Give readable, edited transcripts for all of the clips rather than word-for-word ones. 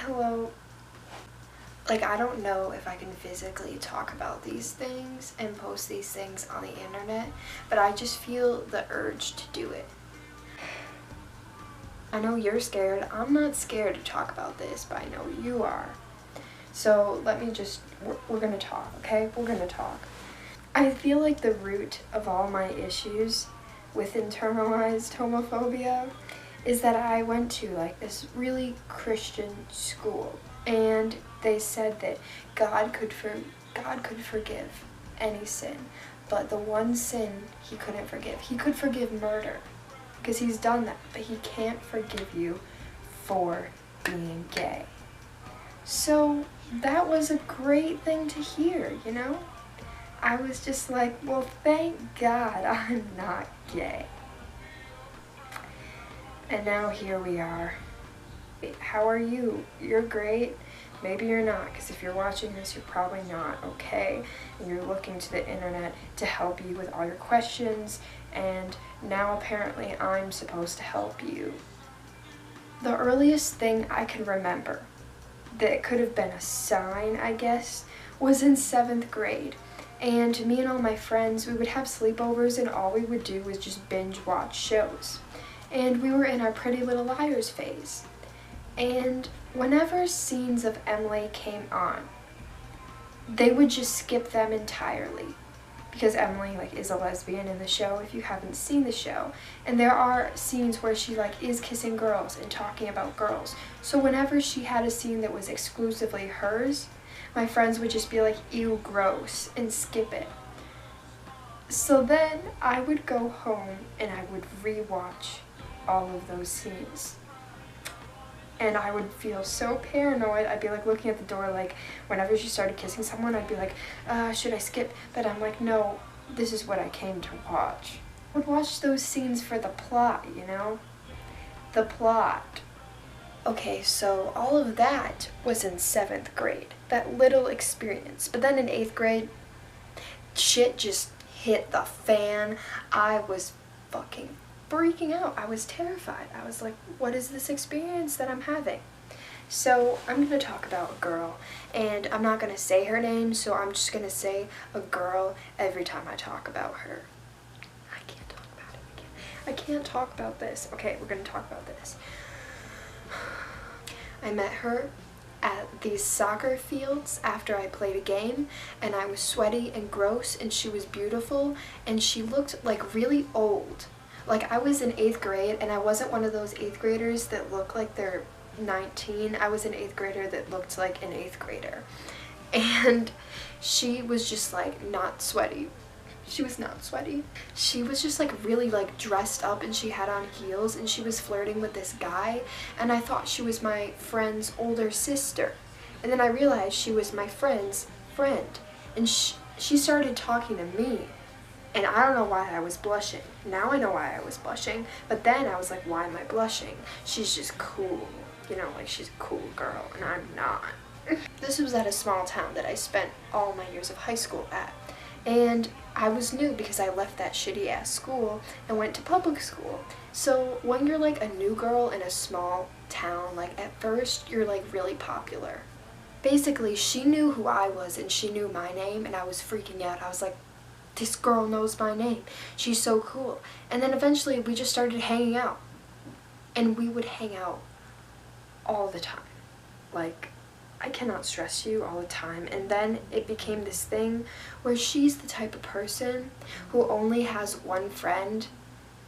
Hello. Like, I don't know if I can physically talk about these things and post these things on the internet, but I just feel the urge to do it. I know you're scared. I'm not scared to talk about this, but I know you are. So we're gonna talk, okay? We're gonna talk. I feel like the root of all my issues with internalized homophobia is that I went to like this really Christian school, and they said that God could forgive any sin, but the one sin he couldn't forgive. He could forgive murder because he's done that, but he can't forgive you for being gay. So that was a great thing to hear, you know? I was just like, well, thank God I'm not gay. And now here we are. How are you? You're great. Maybe you're not, because if you're watching this, you're probably not okay. And you're looking to the internet to help you with all your questions, and now apparently I'm supposed to help you. The earliest thing I can remember that could have been a sign, I guess, was in 7th grade. And me and all my friends, we would have sleepovers, and all we would do was just binge watch shows. And we were in our Pretty Little Liars phase. And whenever scenes of Emily came on, they would just skip them entirely. Because Emily is a lesbian in the show, if you haven't seen the show. And there are scenes where she is kissing girls and talking about girls. So whenever she had a scene that was exclusively hers, my friends would just be like, ew, gross, and skip it. So then I would go home and I would rewatch all of those scenes. And I would feel so paranoid. I'd be looking at the door, whenever she started kissing someone, I'd be like, should I skip? But I'm like, no, this is what I came to watch. I would watch those scenes for the plot, you know? The plot. Okay, so all of that was in 7th grade, that little experience. But then in 8th grade, shit just hit the fan. I was fucking freaking out. I was terrified. I was like, what is this experience that I'm having? So I'm going to talk about a girl, and I'm not going to say her name, so I'm just going to say a girl every time I talk about her. I can't talk about it. I can't talk about this. Okay, we're going to talk about this. I met her at these soccer fields after I played a game, and I was sweaty and gross, and she was beautiful, and she looked really old. I was in 8th grade, and I wasn't one of those 8th graders that look like they're 19. I was an 8th grader that looked like an 8th grader. And she was just not sweaty. She was not sweaty. She was just really dressed up, and she had on heels, and she was flirting with this guy, and I thought she was my friend's older sister. And then I realized she was my friend's friend, and she started talking to me. And I don't know why I was blushing. Now I know why I was blushing, but then I was like, why am I blushing? She's just cool, you know, she's a cool girl, and I'm not. This was at a small town that I spent all my years of high school at. And I was new because I left that shitty ass school and went to public school. So when you're a new girl in a small town, at first you're really popular. Basically, she knew who I was and she knew my name, and I was freaking out. I was like, this girl knows my name. She's so cool. And then eventually we just started hanging out. And we would hang out all the time. I cannot stress you, all the time. And then it became this thing where she's the type of person who only has one friend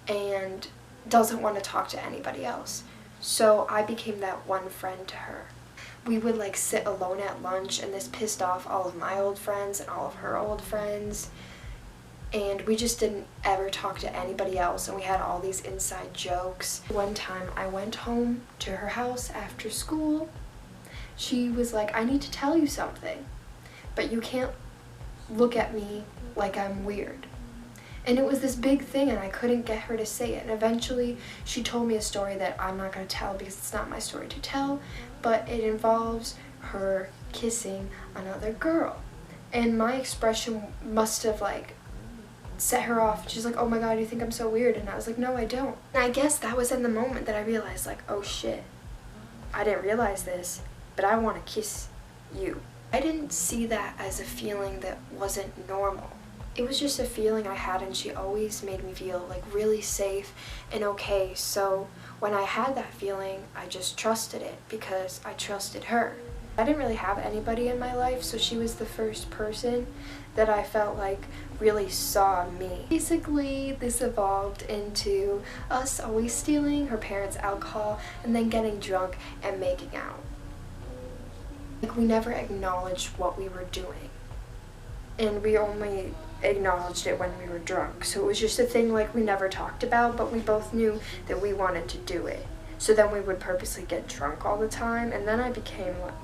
and doesn't want to talk to anybody else. So I became that one friend to her. We would sit alone at lunch, and this pissed off all of my old friends and all of her old friends. And we just didn't ever talk to anybody else, and we had all these inside jokes. One time I went home to her house after school. She was like, I need to tell you something, but you can't look at me like I'm weird. And it was this big thing, and I couldn't get her to say it. And eventually she told me a story that I'm not going to tell because it's not my story to tell, but it involves her kissing another girl. And my expression must have set her off. She's like, oh my god, you think I'm so weird? And I was like, no, I don't. And I guess that was in the moment that I realized oh shit, I didn't realize this, but I want to kiss you. I didn't see that as a feeling that wasn't normal. It was just a feeling I had, and she always made me feel like really safe and okay. So when I had that feeling, I just trusted it because I trusted her. I didn't really have anybody in my life, so she was the first person that I felt like really saw me. Basically, this evolved into us always stealing her parents' alcohol and then getting drunk and making out. Like, we never acknowledged what we were doing, and we only acknowledged it when we were drunk. So it was just a thing like we never talked about, but we both knew that we wanted to do it. So then we would purposely get drunk all the time, and then I became like...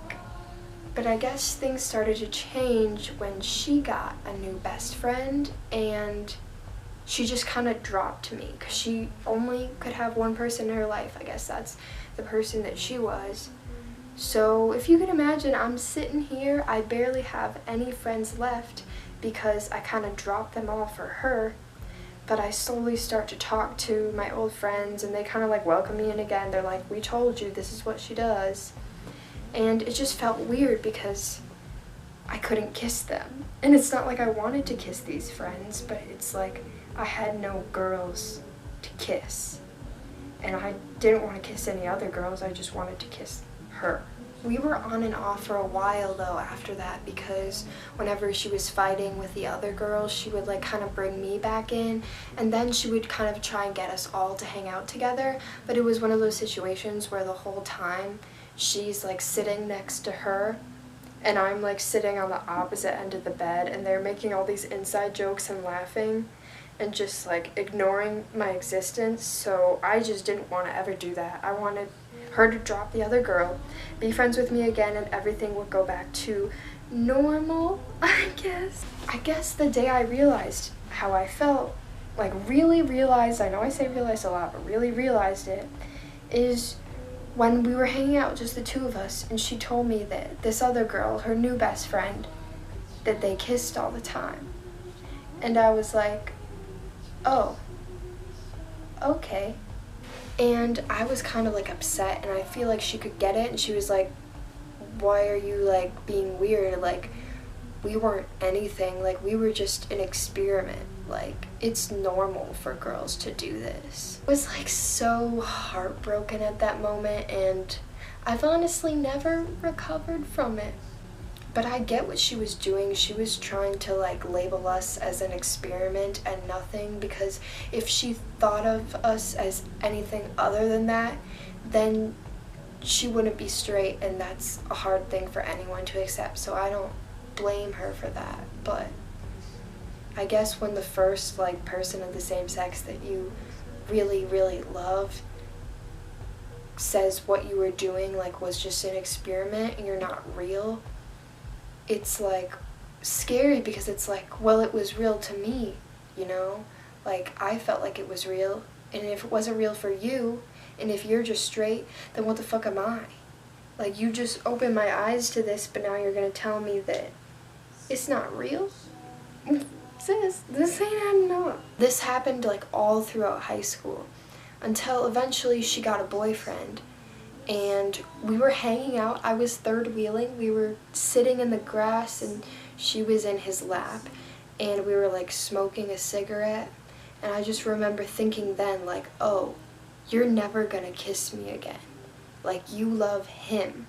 But I guess things started to change when she got a new best friend, and she just kind of dropped me because she only could have one person in her life. I guess that's the person that she was. So if you can imagine, I'm sitting here, I barely have any friends left because I kind of dropped them all for her. But I slowly start to talk to my old friends, and they kind of like welcome me in again. They're like, we told you, this is what she does. And it just felt weird because I couldn't kiss them. And it's not like I wanted to kiss these friends, but it's like I had no girls to kiss. And I didn't want to kiss any other girls, I just wanted to kiss her. We were on and off for a while though after that, because whenever she was fighting with the other girls, she would like kind of bring me back in, and then she would kind of try and get us all to hang out together. But it was one of those situations where the whole time she's like sitting next to her and I'm like sitting on the opposite end of the bed, and they're making all these inside jokes and laughing and just like ignoring my existence. So I just didn't want to ever do that. I wanted her to drop the other girl, be friends with me again, and everything would go back to normal, I guess. I guess the day I realized how I felt, like really realized, I know I say realized a lot, but really realized it, is when we were hanging out, just the two of us, and she told me that this other girl, her new best friend, that they kissed all the time. And I was like, oh, okay. And I was kind of like upset, and I feel like she could get it, and she was like, why are you like being weird? Like, we weren't anything, like we were just an experiment. Like, it's normal for girls to do this. I was like so heartbroken at that moment, and I've honestly never recovered from it. But I get what she was doing. She was trying to like label us as an experiment and nothing, because if she thought of us as anything other than that, then she wouldn't be straight, and that's a hard thing for anyone to accept. So I don't blame her for that. But I guess when the first like person of the same sex that you really, really love says what you were doing like was just an experiment and you're not real, it's like scary, because it's like, well, it was real to me, you know? Like, I felt like it was real, and if it wasn't real for you, and if you're just straight, then what the fuck am I? Like, you just opened my eyes to this, but now you're gonna tell me that it's not real? Sis, this ain't adding up. This happened like all throughout high school, until eventually she got a boyfriend. And we were hanging out, I was third wheeling, we were sitting in the grass and she was in his lap, and we were like smoking a cigarette, and I just remember thinking then like, oh, you're never gonna kiss me again. Like, you love him,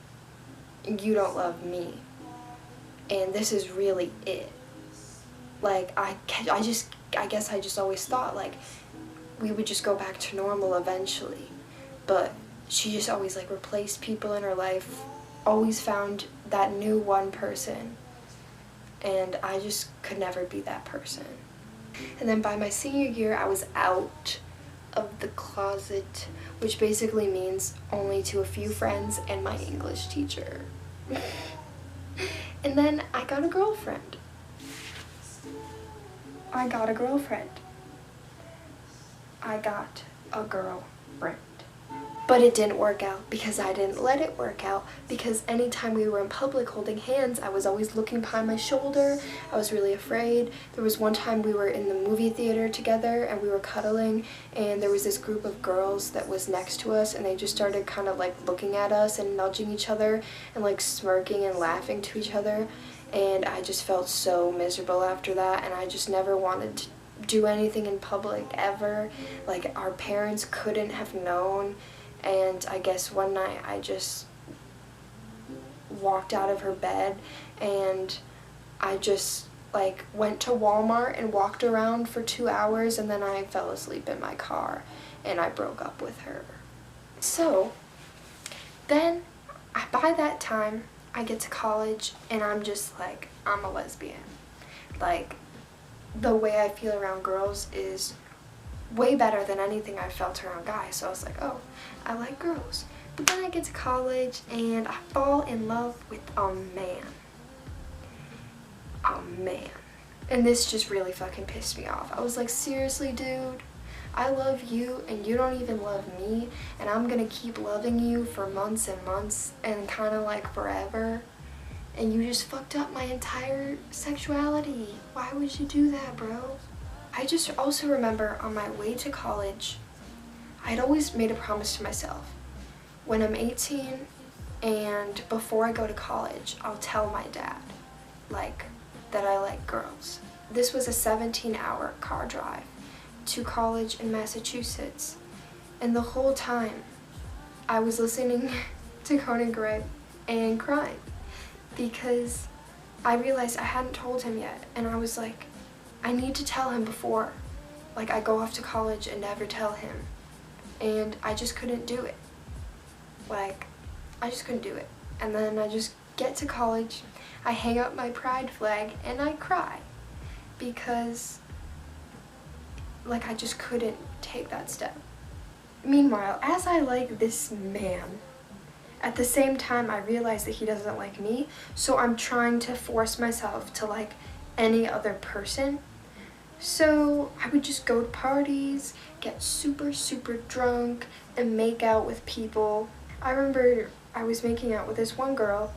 and you don't love me, and this is really it. Like, I guess I just always thought like we would just go back to normal eventually, but she just always like replaced people in her life, always found that new one person, and I just could never be that person. And then by my senior year, I was out of the closet, which basically means only to a few friends and my English teacher. And then I got a girlfriend. I got a girlfriend. But it didn't work out because I didn't let it work out, because anytime we were in public holding hands, I was always looking behind my shoulder. I was really afraid. There was one time we were in the movie theater together and we were cuddling, and there was this group of girls that was next to us, and they just started kind of like looking at us and nudging each other and like smirking and laughing to each other, and I just felt so miserable after that, and I just never wanted to do anything in public ever. Like, our parents couldn't have known. And I guess one night I just walked out of her bed, and I just like went to Walmart and walked around for 2 hours, and then I fell asleep in my car and I broke up with her. So then by that time I get to college and I'm just like, I'm a lesbian. Like, the way I feel around girls is way better than anything I felt around guys. So I was like, oh, I like girls. But then I get to college and I fall in love with a man. A man. And this just really fucking pissed me off. I was like, seriously, dude? I love you and you don't even love me, and I'm gonna keep loving you for months and months and kind of like forever, and you just fucked up my entire sexuality. Why would you do that, bro? I just also remember on my way to college, I'd always made a promise to myself. When I'm 18 and before I go to college, I'll tell my dad, like, that I like girls. This was a 17-hour car drive to college in Massachusetts, and the whole time I was listening to Conan Gray and crying because I realized I hadn't told him yet, and I was like, I need to tell him before, like, I go off to college and never tell him. And I just couldn't do it. Like, I just couldn't do it. And then I just get to college, I hang up my pride flag, and I cry. Because, like, I just couldn't take that step. Meanwhile, as I like this man, at the same time I realize that he doesn't like me, so I'm trying to force myself to like any other person. So I would just go to parties, get super, super drunk, and make out with people. I remember I was making out with this one girl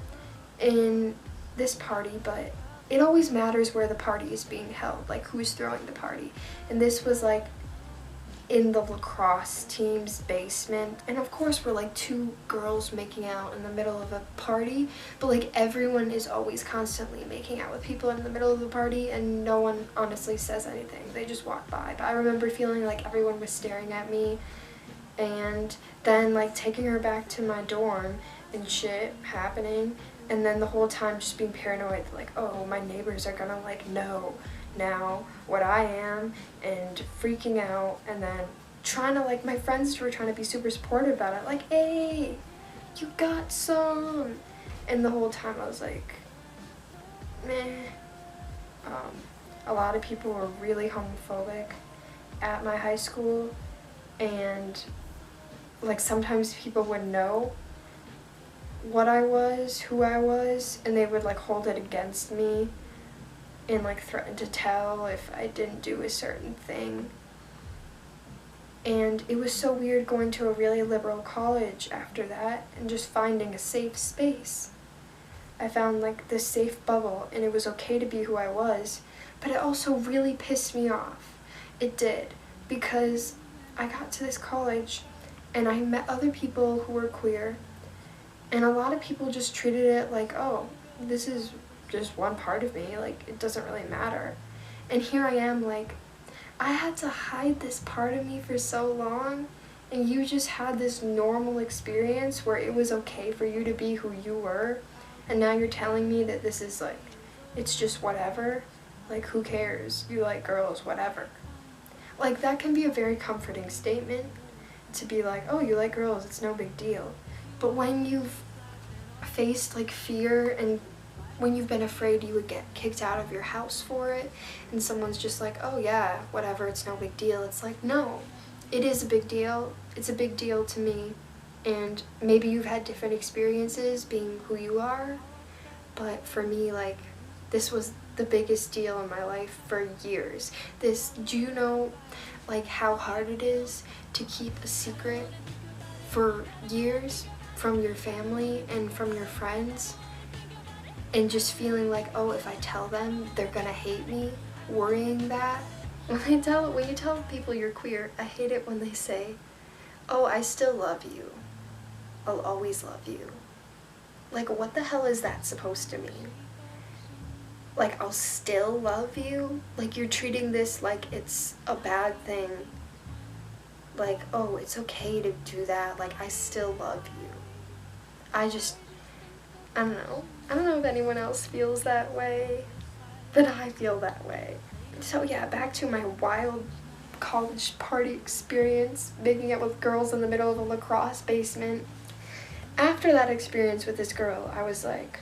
in this party, but it always matters where the party is being held, like who's throwing the party. And this was like in the lacrosse team's basement, and of course we're like two girls making out in the middle of a party, but like everyone is always constantly making out with people in the middle of the party and no one honestly says anything. They just walk by. But I remember feeling like everyone was staring at me, and then like taking her back to my dorm and shit happening, and then the whole time just being paranoid, like, oh, my neighbors are gonna like know now what I am, and freaking out. And then trying to, like, my friends were trying to be super supportive about it, like, hey, you got some, and the whole time I was like, meh. A lot of people were really homophobic at my high school, and like sometimes people would know what I was, who I was, and they would like hold it against me and like threaten to tell if I didn't do a certain thing. And it was so weird going to a really liberal college after that and just finding a safe space. I found like this safe bubble, and it was okay to be who I was, but it also really pissed me off. It did, because I got to this college and I met other people who were queer, and a lot of people just treated it like, oh, this is just one part of me, like, it doesn't really matter. And here I am, like, I had to hide this part of me for so long, and you just had this normal experience where it was okay for you to be who you were, and now you're telling me that this is like, it's just whatever. Like, who cares? You like girls, whatever. Like, that can be a very comforting statement, to be like, oh, you like girls, it's no big deal. But when you've faced like fear, and when you've been afraid you would get kicked out of your house for it, and someone's just like, oh yeah, whatever, it's no big deal. It's like, no, it is a big deal. It's a big deal to me. And maybe you've had different experiences being who you are, but for me, like, this was the biggest deal in my life for years. Do you know like how hard it is to keep a secret for years from your family and from your friends, and just feeling like, oh, if I tell them, they're gonna hate me, worrying that. When you tell people you're queer, I hate it when they say, oh, I still love you. I'll always love you. Like, what the hell is that supposed to mean? Like, I'll still love you? Like, you're treating this like it's a bad thing. Like, oh, it's okay to do that. Like, I still love you. I don't know. I don't know if anyone else feels that way, but I feel that way. So yeah, back to my wild college party experience, making out with girls in the middle of a lacrosse basement. After that experience with this girl, I was like,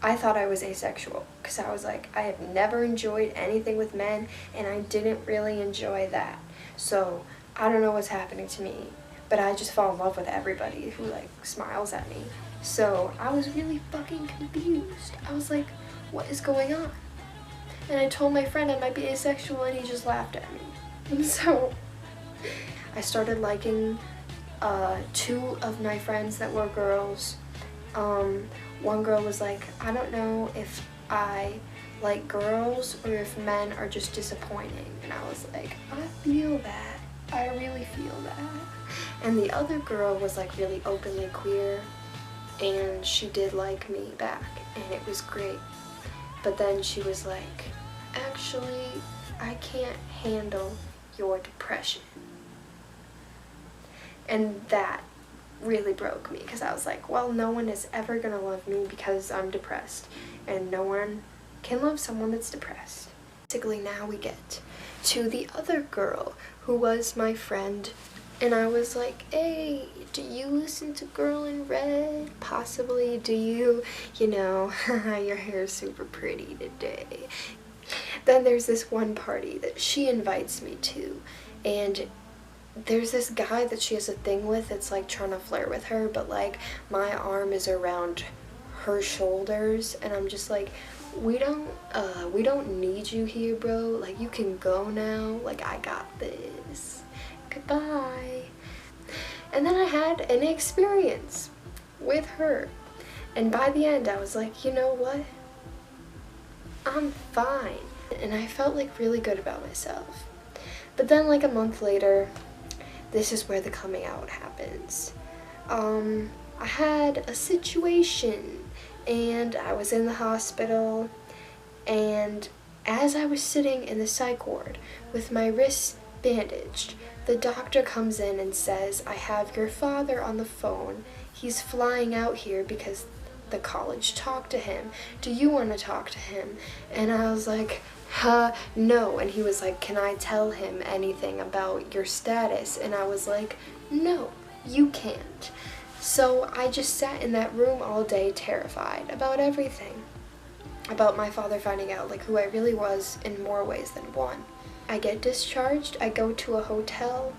I thought I was asexual, because I was like, I have never enjoyed anything with men, and I didn't really enjoy that. So I don't know what's happening to me, but I just fall in love with everybody who like smiles at me. So I was really fucking confused. I was like, what is going on? And I told my friend I might be asexual, and he just laughed at me. And so I started liking 2 of my friends that were girls. One girl was like, I don't know if I like girls or if men are just disappointing. And I was like, I feel that. I really feel that. And the other girl was like really openly queer, and she did like me back, and it was great. But then she was like, actually, I can't handle your depression. And that really broke me, because I was like, well, no one is ever gonna love me because I'm depressed, and no one can love someone that's depressed. Basically, now we get to the other girl who was my friend, and I was like, hey, do you listen to Girl in Red? Possibly. Do you know, your hair is super pretty today. Then there's this one party that she invites me to, and there's this guy that she has a thing with that's like trying to flirt with her, but like my arm is around her shoulders, and I'm just like, we don't need you here, bro. Like, you can go now. Like, I got this. Goodbye. And then I had an experience with her, and by the end I was like, you know what? I'm fine. And I felt like really good about myself. But then like a month later, this is where the coming out happens. I had a situation, and I was in the hospital, and as I was sitting in the psych ward with my wrists bandaged, the doctor comes in and says, I have your father on the phone. He's flying out here because the college talked to him. Do you want to talk to him? And I was like, no. And he was like, can I tell him anything about your status? And I was like, no, you can't. So I just sat in that room all day terrified about everything. About my father finding out like who I really was in more ways than one. I get discharged, I go to a hotel,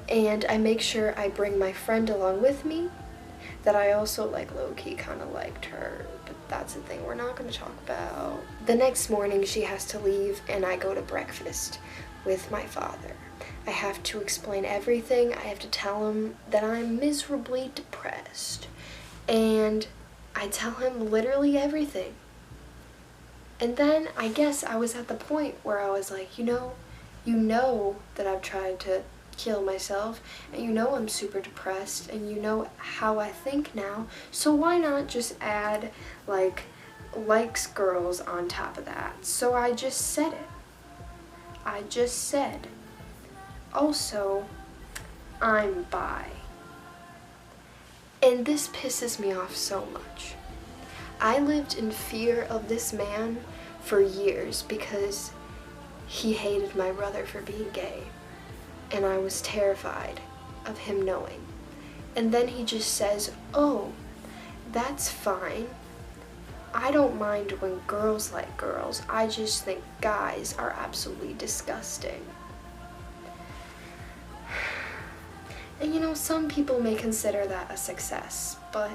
and I make sure I bring my friend along with me, that I also like low-key kind of liked her, but that's the thing we're not going to talk about. The next morning she has to leave, and I go to breakfast with my father. I have to explain everything. I have to tell him that I'm miserably depressed, and I tell him literally everything. And then I guess I was at the point where I was like, you know that I've tried to kill myself, and you know I'm super depressed, and you know how I think now, so why not just add like likes girls on top of that? So I just said it. I just said, also, I'm bi. And this pisses me off so much. I lived in fear of this man for years because he hated my brother for being gay, and I was terrified of him knowing. And then he just says, oh, that's fine. I don't mind when girls like girls. I just think guys are absolutely disgusting. And some people may consider that a success, but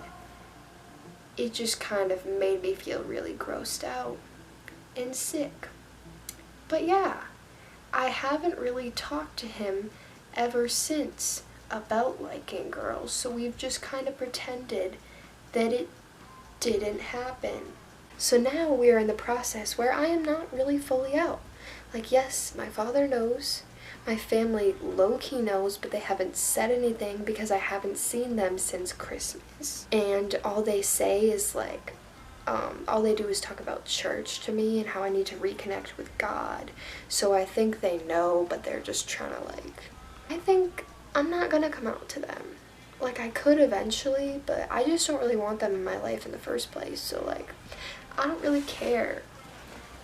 it just kind of made me feel really grossed out and sick. But yeah, I haven't really talked to him ever since about liking girls, so we've just kind of pretended that it didn't happen. So now we are in the process where I am not really fully out. Like, yes, my father knows, my family low-key knows, but they haven't said anything because I haven't seen them since Christmas. And all they say is like, all they do is talk about church to me and how I need to reconnect with God. So I think they know, but they're just trying to like, I think I'm not gonna come out to them. Like, I could eventually, but I just don't really want them in my life in the first place. So like, I don't really care.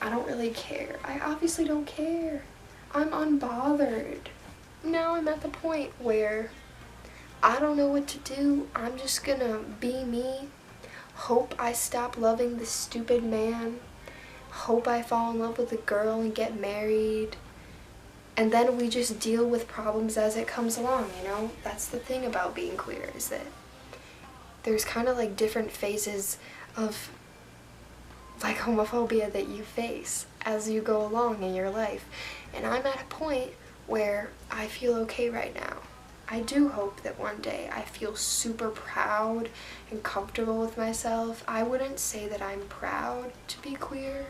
I don't really care. I obviously don't care. I'm unbothered. Now I'm at the point where I don't know what to do. I'm just gonna be me. Hope I stop loving this stupid man. Hope I fall in love with a girl and get married. And then we just deal with problems as it comes along, you know? That's the thing about being queer, is that there's kind of like different phases of like homophobia that you face as you go along in your life. And I'm at a point where I feel okay right now. I do hope that one day I feel super proud and comfortable with myself. I wouldn't say that I'm proud to be queer.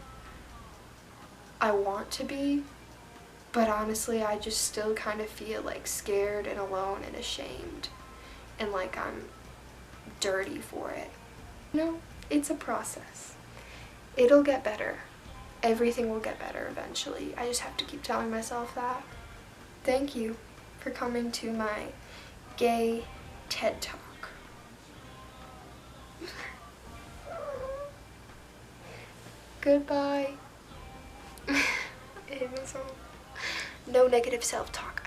I want to be, but honestly I just still kind of feel like scared and alone and ashamed and like I'm dirty for it. You know, it's a process. It'll get better. Everything will get better eventually. I just have to keep telling myself that. Thank you for coming to my gay TED Talk. Goodbye. It was all no negative self-talk.